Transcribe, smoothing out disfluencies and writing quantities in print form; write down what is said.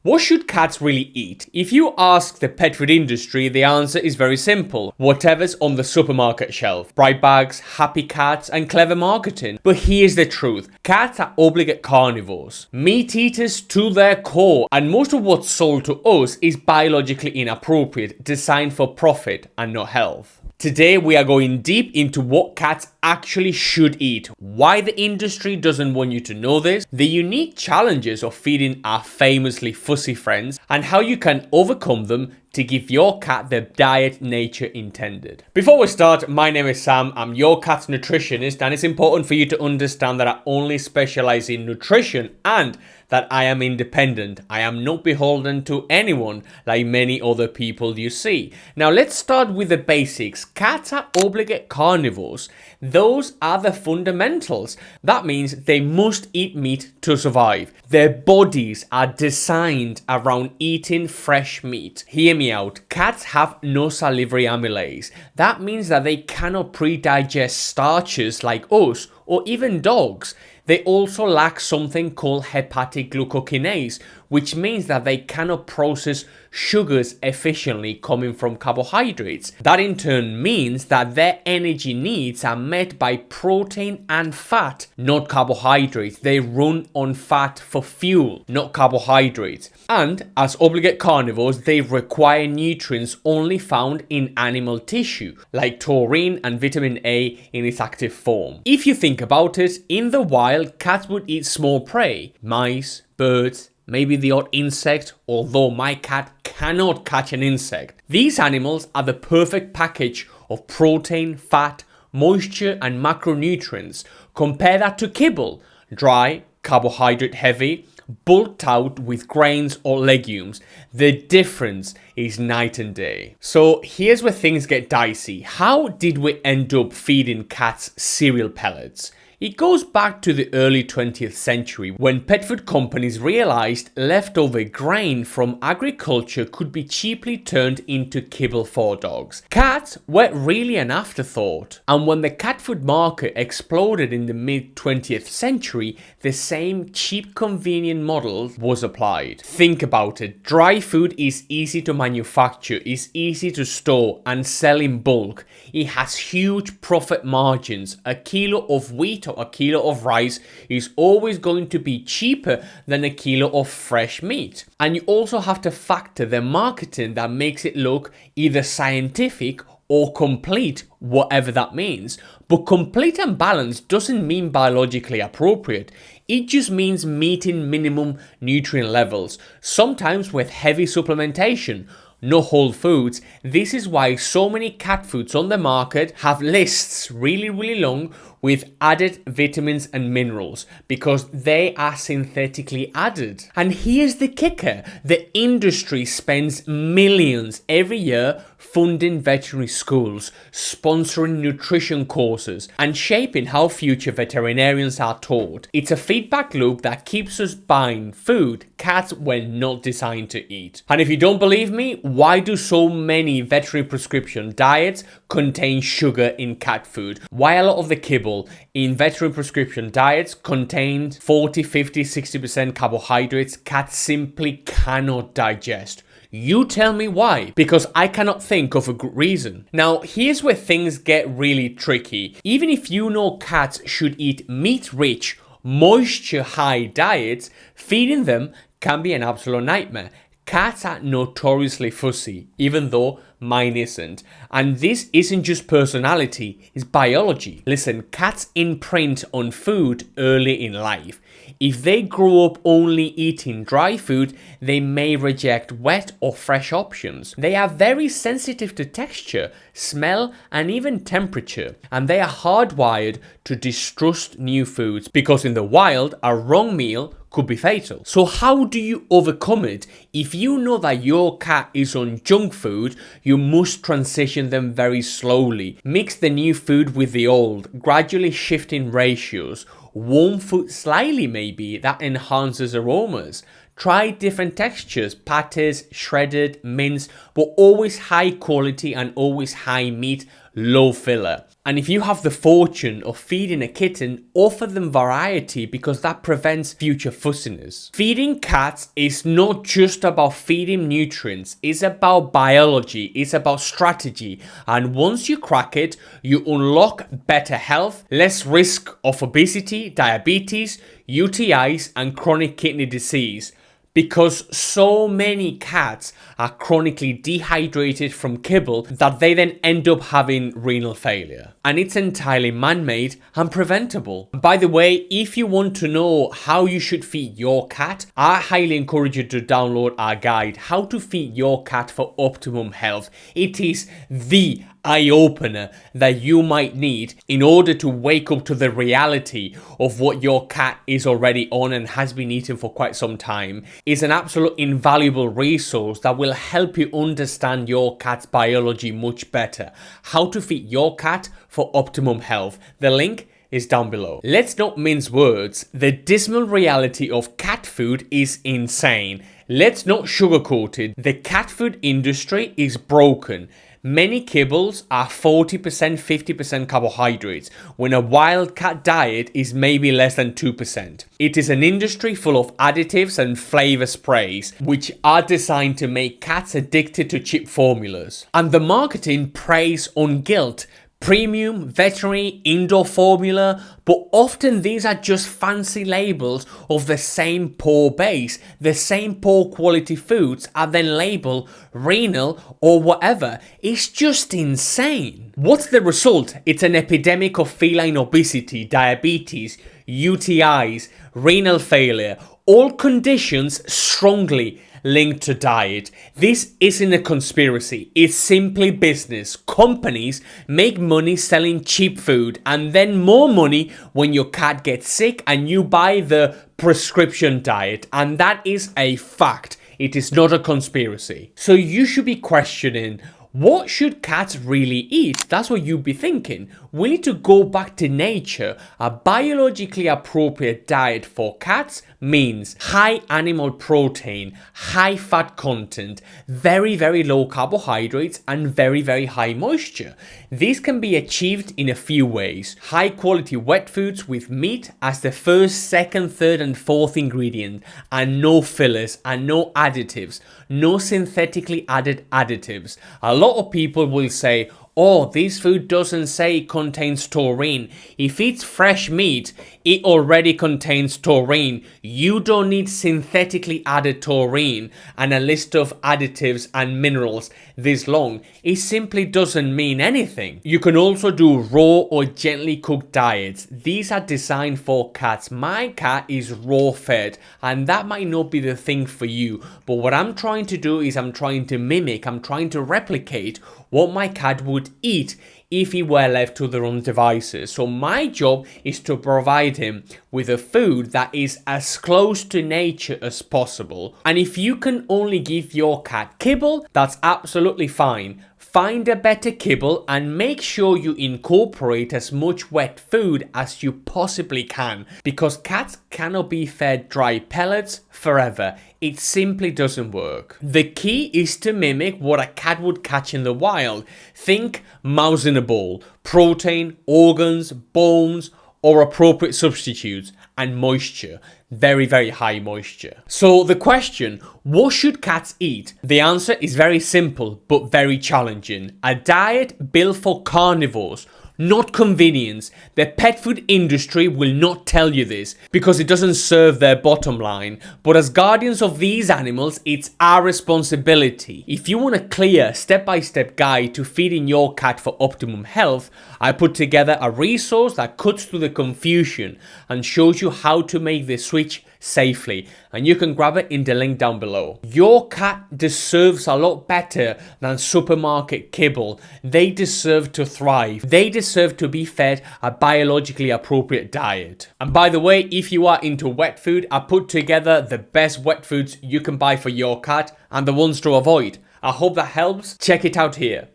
What should cats really eat? If you ask the pet food industry, the answer is very simple. Whatever's on the supermarket shelf. Bright bags, happy cats, and clever marketing. But here's the truth. Cats are obligate carnivores. Meat eaters to their core. And most of what's sold to us is biologically inappropriate, designed for profit and not health. Today we are going deep into what cats actually should eat, why the industry doesn't want you to know this, the unique challenges of feeding our famously fussy friends, and how you can overcome them to give your cat the diet nature intended. Before we start, my name is Sam, I'm your cat's nutritionist, and it's important for you to understand that I only specialize in nutrition and that I am independent. I am not beholden to anyone like many other people you see. Now let's start with the basics. Cats are obligate carnivores. Those are the fundamentals. That means they must eat meat to survive. Their bodies are designed around eating fresh meat. Hear me out. Cats have no salivary amylase. That means that they cannot pre-digest starches like us or even dogs. They also lack something called hepatic glucokinase, which means that they cannot process sugars efficiently coming from carbohydrates. That in turn means that their energy needs are met by protein and fat, not carbohydrates. They run on fat for fuel, not carbohydrates. And as obligate carnivores, they require nutrients only found in animal tissue, like taurine and vitamin A in its active form. If you think about it, in the wild, cats would eat small prey, mice, birds, maybe the odd insect, although my cat cannot catch an insect. These animals are the perfect package of protein, fat, moisture, and macronutrients. Compare that to kibble, dry, carbohydrate heavy, bulked out with grains or legumes. The difference is night and day. So here's where things get dicey. How did we end up feeding cats cereal pellets? It goes back to the early 20th century when pet food companies realized leftover grain from agriculture could be cheaply turned into kibble for dogs. Cats were really an afterthought, and when the cat food market exploded in the mid 20th century, the same cheap convenient model was applied. Think about it. Dry food is easy to manufacture, is easy to store and sell in bulk. It has huge profit margins. A kilo of wheat or a kilo of rice is always going to be cheaper than a kilo of fresh meat. And you also have to factor the marketing that makes it look either scientific or complete, whatever that means. But complete and balanced doesn't mean biologically appropriate. It just means meeting minimum nutrient levels, sometimes with heavy supplementation. No whole foods. This is why so many cat foods on the market have lists really long with added vitamins and minerals because they are synthetically added. And here's the kicker. The industry spends millions every year funding veterinary schools, sponsoring nutrition courses, and shaping how future veterinarians are taught. It's a feedback loop that keeps us buying food cats were not designed to eat. And if you don't believe me, why do so many veterinary prescription diets contain sugar in cat food? Why a lot of the kibble in veterinary prescription diets contains 40, 50, 60% carbohydrates cats simply cannot digest? You tell me why, because I cannot think of a good reason. Now, here's where things get really tricky. Even if you know cats should eat meat-rich, moisture-high diets, feeding them can be an absolute nightmare. Cats are notoriously fussy, even though mine isn't. And this isn't just personality, it's biology. Listen, cats imprint on food early in life. If they grow up only eating dry food, they may reject wet or fresh options. They are very sensitive to texture, smell, and even temperature. And they are hardwired to distrust new foods because in the wild, a wrong meal could be fatal. So how do you overcome it? If you know that your cat is on junk food, you must transition them very slowly. Mix the new food with the old, gradually shifting ratios. Warm food slightly maybe, that enhances aromas. Try different textures, pates, shredded, minced, but always high quality and always high meat, low filler. And if you have the fortune of feeding a kitten, offer them variety because that prevents future fussiness. Feeding cats is not just about feeding nutrients, it's about biology, it's about strategy. And once you crack it, you unlock better health, less risk of obesity, diabetes, UTIs, and chronic kidney disease. Because so many cats are chronically dehydrated from kibble that they then end up having renal failure. And it's entirely man-made and preventable. By the way, if you want to know how you should feed your cat, I highly encourage you to download our guide, How to Feed Your Cat for Optimum Health. It is the eye-opener that you might need in order to wake up to the reality of what your cat is already on and has been eating for quite some time. It's an absolute invaluable resource that will help you understand your cat's biology much better. How to feed your cat for optimum health. The link is down below. Let's not mince words. The dismal reality of cat food is insane. Let's not sugarcoat it. The cat food industry is broken. Many kibbles are 40%, 50% carbohydrates, when a wildcat diet is maybe less than 2%. It is an industry full of additives and flavor sprays, which are designed to make cats addicted to cheap formulas. And the marketing preys on guilt. Premium, veterinary, indoor formula, but often these are just fancy labels of the same poor base. The same poor quality foods are then labeled renal or whatever. It's just insane. What's the result? It's an epidemic of feline obesity, diabetes, UTIs, renal failure, all conditions strongly linked to diet. This isn't a conspiracy, it's simply business. Companies make money selling cheap food and then more money when your cat gets sick and you buy the prescription diet, and that is a fact. It is not a conspiracy. So you should be questioning, what should cats really eat? That's what you'd be thinking. We need to go back to nature. A biologically appropriate diet for cats means high animal protein, high fat content, very, very low carbohydrates, and very, very high moisture. These can be achieved in a few ways. High quality wet foods with meat as the first, second, third, and fourth ingredient, and no fillers and no additives, no synthetically added additives. A lot of people will say, oh, this food doesn't say it contains taurine. If it's fresh meat, it already contains taurine. You don't need synthetically added taurine and a list of additives and minerals this long. It simply doesn't mean anything. You can also do raw or gently cooked diets. These are designed for cats. My cat is raw fed, and that might not be the thing for you. But what I'm trying to do is I'm trying to mimic, I'm trying to replicate what my cat would eat if he were left to their own devices. So my job is to provide him with a food that is as close to nature as possible. And if you can only give your cat kibble, that's absolutely fine. Find a better kibble and make sure you incorporate as much wet food as you possibly can, because cats cannot be fed dry pellets forever. It simply doesn't work. The key is to mimic what a cat would catch in the wild. Think mouse in a bowl, protein, organs, bones, or appropriate substitutes, and moisture. Very, very high moisture. So the question, what should cats eat? The answer is very simple, but very challenging. A diet built for carnivores, not convenience. The pet food industry will not tell you this because it doesn't serve their bottom line. But as guardians of these animals, it's our responsibility. If you want a clear step-by-step guide to feeding your cat for optimum health, I put together a resource that cuts through the confusion and shows you how to make the switch safely, and you can grab it in the link down below. Your cat deserves a lot better than supermarket kibble. They deserve to thrive. They deserve to be fed a biologically appropriate diet. And by the way, if you are into wet food, I put together the best wet foods you can buy for your cat and the ones to avoid. I hope that helps. Check it out here.